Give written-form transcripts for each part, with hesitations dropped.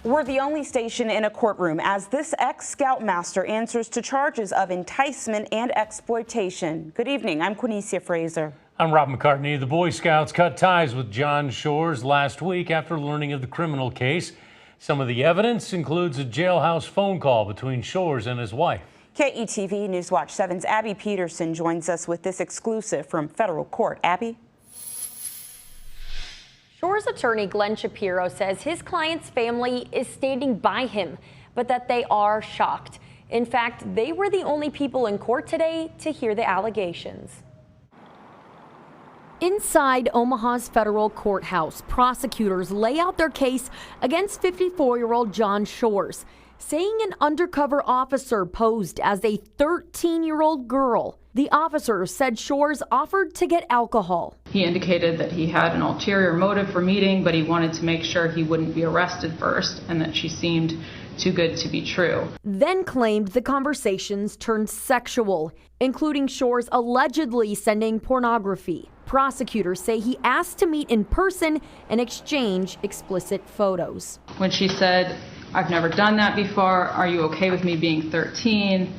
We're the only station in a courtroom as this ex-Scoutmaster answers to charges of enticement and exploitation. Good evening, I'm Quinicia Fraser. I'm Rob McCartney. The Boy Scouts cut ties with John Shores last week after learning of the criminal case. Some of the evidence includes a jailhouse phone call between Shores and his wife. KETV Newswatch 7's Abby Peterson joins us with this exclusive from federal court. Abby? Shores attorney Glenn Shapiro says his client's family is standing by him, but that they are shocked. In fact, they were the only people in court today to hear the allegations. Inside Omaha's federal courthouse, prosecutors lay out their case against 54-year-old John Shores, saying an undercover officer posed as a 13-year-old girl. The officer said Shores offered to get alcohol. He indicated that he had an ulterior motive for meeting, but he wanted to make sure he wouldn't be arrested first and that she seemed too good to be true. Then claimed the conversations turned sexual, including Shores allegedly sending pornography. Prosecutors say he asked to meet in person and exchange explicit photos. When she said, "I've never done that before, are you okay with me being 13?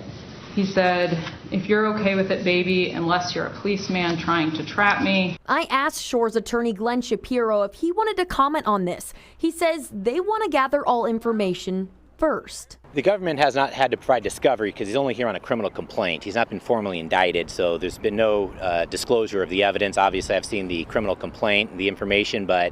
He said, "If you're okay with it, baby, unless you're a policeman trying to trap me." I asked Shores attorney Glenn Shapiro if he wanted to comment on this. He says they want to gather all information first. The government has not had to provide discovery because he's only here on a criminal complaint. He's not been formally indicted, so there's been no disclosure of the evidence. Obviously, I've seen the criminal complaint, the information, but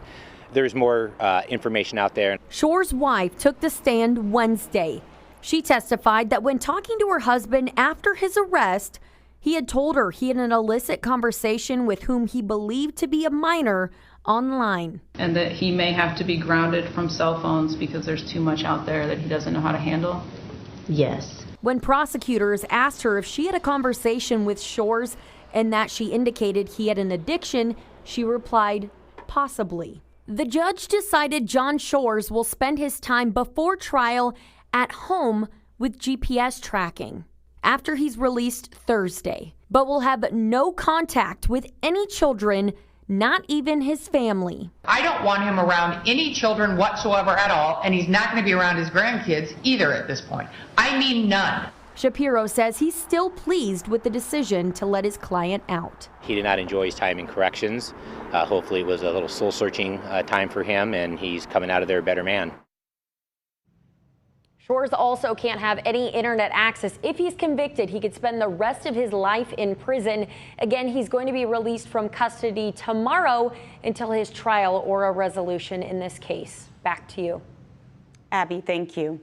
there's more information out there. Shores' wife took the stand Wednesday. She testified that when talking to her husband after his arrest, he had told her he had an illicit conversation with whom he believed to be a minor online. And that he may have to be grounded from cell phones because there's too much out there that he doesn't know how to handle. Yes. When prosecutors asked her if she had a conversation with Shores and that she indicated he had an addiction, she replied, possibly. The judge decided John Shores will spend his time before trial at home with GPS tracking after he's released Thursday, but will have no contact with any children, not even his family. I don't want him around any children whatsoever at all, and he's not going to be around his grandkids either at this point. I mean none. Shapiro says he's still pleased with the decision to let his client out. He did not enjoy his time in corrections. Hopefully it was a little soul-searching time for him, and he's coming out of there a better man. Shores also can't have any internet access. If he's convicted, he could spend the rest of his life in prison. Again, he's going to be released from custody tomorrow until his trial or a resolution in this case. Back to you. Abby, thank you.